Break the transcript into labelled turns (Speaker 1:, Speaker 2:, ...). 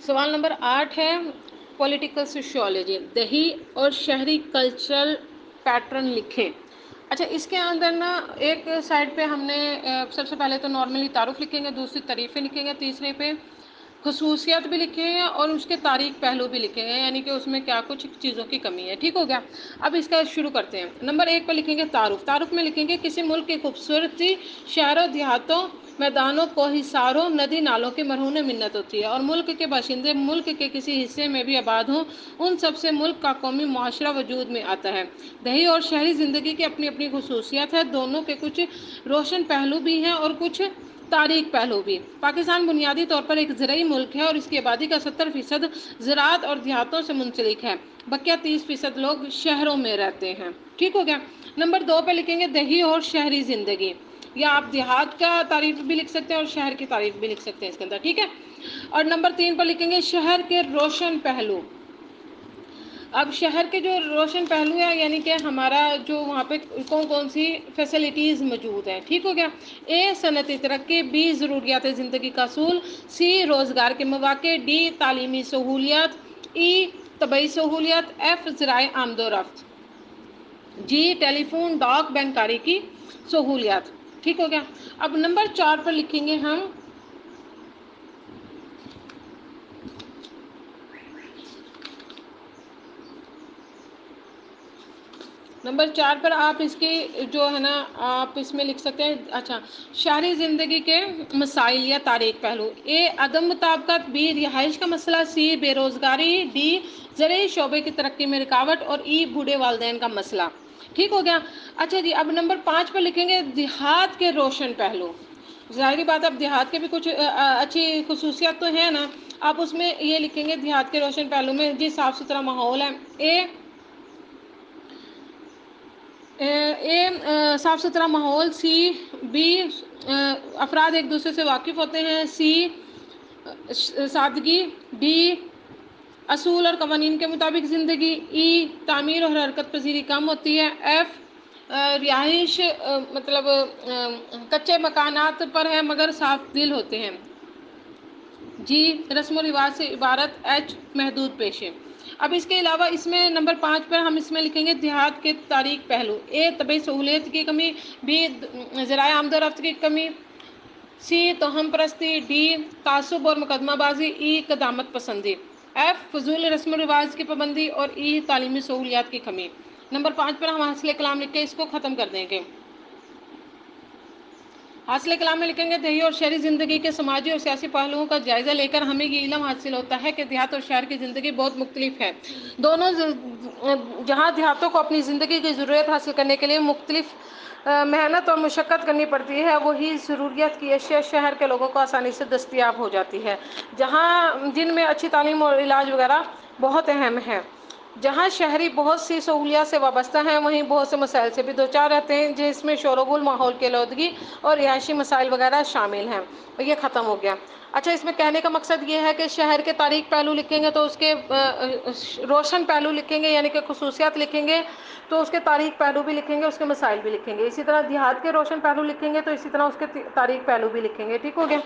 Speaker 1: سوال نمبر 8 ہے political sociology, دیہی اور شہری کلچرل پیٹرن لکھیں۔ اچھا، اس کے اندر نا ایک سائڈ پہ ہم نے سب سے پہلے تو نارملی تعارف لکھیں گے، دوسری تعریفیں لکھیں گے، تیسرے پہ خصوصیات بھی لکھیں گے اور اس کے تاریخ پہلو بھی لکھیں گے، یعنی کہ اس میں کیا کچھ چیزوں کی کمی ہے۔ ٹھیک ہو گیا؟ اب اس کا شروع کرتے ہیں۔ نمبر 1 پہ لکھیں گے تعارف۔ تعارف میں لکھیں گے کسی ملک کی خوبصورتی شہروں، دیہاتوں، میدانوں، کوہساروں، ندی نالوں کی مرہون منت ہوتی ہے، اور ملک کے باشندے ملک کے کسی حصے میں بھی آباد ہوں، ان سب سے ملک کا قومی معاشرہ وجود میں آتا ہے۔ دیہی اور شہری زندگی کی اپنی اپنی خصوصیات ہے، دونوں کے کچھ روشن پہلو بھی ہیں اور کچھ تاریخ پہلو بھی۔ پاکستان بنیادی طور پر ایک زرعی ملک ہے اور اس کی آبادی کا 70% زراعت اور دیہاتوں سے منسلک ہے، بقیہ 30% لوگ شہروں میں رہتے ہیں۔ ٹھیک ہو گیا؟ نمبر 2 پہ لکھیں گے دیہی اور شہری زندگی، یا آپ دیہات کا تعریف بھی لکھ سکتے ہیں اور شہر کی تعریف بھی لکھ سکتے ہیں اس کے اندر۔ ٹھیک ہے؟ اور نمبر 3 پر لکھیں گے شہر کے روشن پہلو۔ اب شہر کے جو روشن پہلو ہے، یعنی کہ ہمارا جو وہاں پہ کون کون سی فیسلٹیز موجود ہیں۔ ٹھیک ہو گیا؟ اے صنعتی ترقی، بی ضروریات زندگی کا حصول، سی روزگار کے مواقع، ڈی تعلیمی سہولیات، ای طبی سہولیات، ایف ذرائع آمد و رفت، جی ٹیلی فون، ڈاک، بینکاری کی سہولیات۔ ٹھیک ہو گیا؟ اب نمبر 4 پر لکھیں گے ہم نمبر 4 پر آپ اس کی جو ہے نا آپ اس میں لکھ سکتے ہیں۔ اچھا، شہری زندگی کے مسائل یا تاریخ پہلو، اے عدم مطابقت، بی رہائش کا مسئلہ، سی بے روزگاری، ڈی زرعی شعبے کی ترقی میں رکاوٹ، اور ای بوڑھے والدین کا مسئلہ۔ ٹھیک ہو گیا؟ اچھا جی، اب نمبر 5 پر لکھیں گے دیہات کے روشن پہلو۔ ظاہری بات ہے، اب دیہات کے بھی کچھ اچھی خصوصیات تو ہیں نا، آپ اس میں یہ لکھیں گے دیہات کے روشن پہلو میں، جی صاف ستھرا ماحول ہے، صاف ستھرا ماحول، سی بی افراد ایک دوسرے سے واقف ہوتے ہیں، سی سادگی، ڈی اصول اور قوانین کے مطابق زندگی، ای تعمیر اور حرکت پذیری کم ہوتی ہے، ایف رہائش مطلب کچے مکانات پر ہے مگر صاف دل ہوتے ہیں، جی رسم و رواج سے عبارت، ایچ محدود پیشے۔ اب اس کے علاوہ اس میں نمبر 5 پر ہم اس میں لکھیں گے دیہات کے تاریخ پہلو، اے طبی سہولیت کی کمی، بی ذرائع آمد و رفت کی کمی، سی توہم پرستی، ڈی تعصب اور مقدمہ بازی، ای قدامت پسندی، ایف فضول رسم و رواج کی پابندی، اور ای تعلیمی سہولیات کی کمی۔ نمبر 5 پر ہم حاصل کلام لکھ کے اس کو ختم کر دیں گے۔ حاصل کلام میں لکھیں گے دیہی اور شہری زندگی کے سماجی اور سیاسی پہلوؤں کا جائزہ لے کر ہمیں یہ علم حاصل ہوتا ہے کہ دیہات اور شہر کی زندگی بہت مختلف ہے، دونوں جہاں دیہاتوں کو اپنی زندگی کی ضرورت حاصل کرنے کے لیے مختلف محنت اور مشقت کرنی پڑتی ہے، وہی ضروریات کی اشیاء شہر کے لوگوں کو آسانی سے دستیاب ہو جاتی ہے، جن میں اچھی تعلیم اور علاج وغیرہ بہت اہم ہے۔ جہاں شہری بہت سی سہولیات سے وابستہ ہیں، وہیں بہت سے مسائل سے بھی دوچار رہتے ہیں، جس میں شور و غل، ماحول کی آلودگی اور رہائشی مسائل وغیرہ شامل ہیں۔ یہ ختم ہو گیا۔ اچھا، اس میں کہنے کا مقصد یہ ہے کہ شہر کے تاریخ پہلو لکھیں گے تو اس کے روشن پہلو لکھیں گے، یعنی کہ خصوصیات لکھیں گے تو اس کے تاریخ پہلو بھی لکھیں گے، اس کے مسائل بھی لکھیں گے۔ اسی طرح دیہات کے روشن پہلو لکھیں گے تو اسی طرح اس کے تاریخ پہلو بھی لکھیں گے۔ ٹھیک ہو گیا؟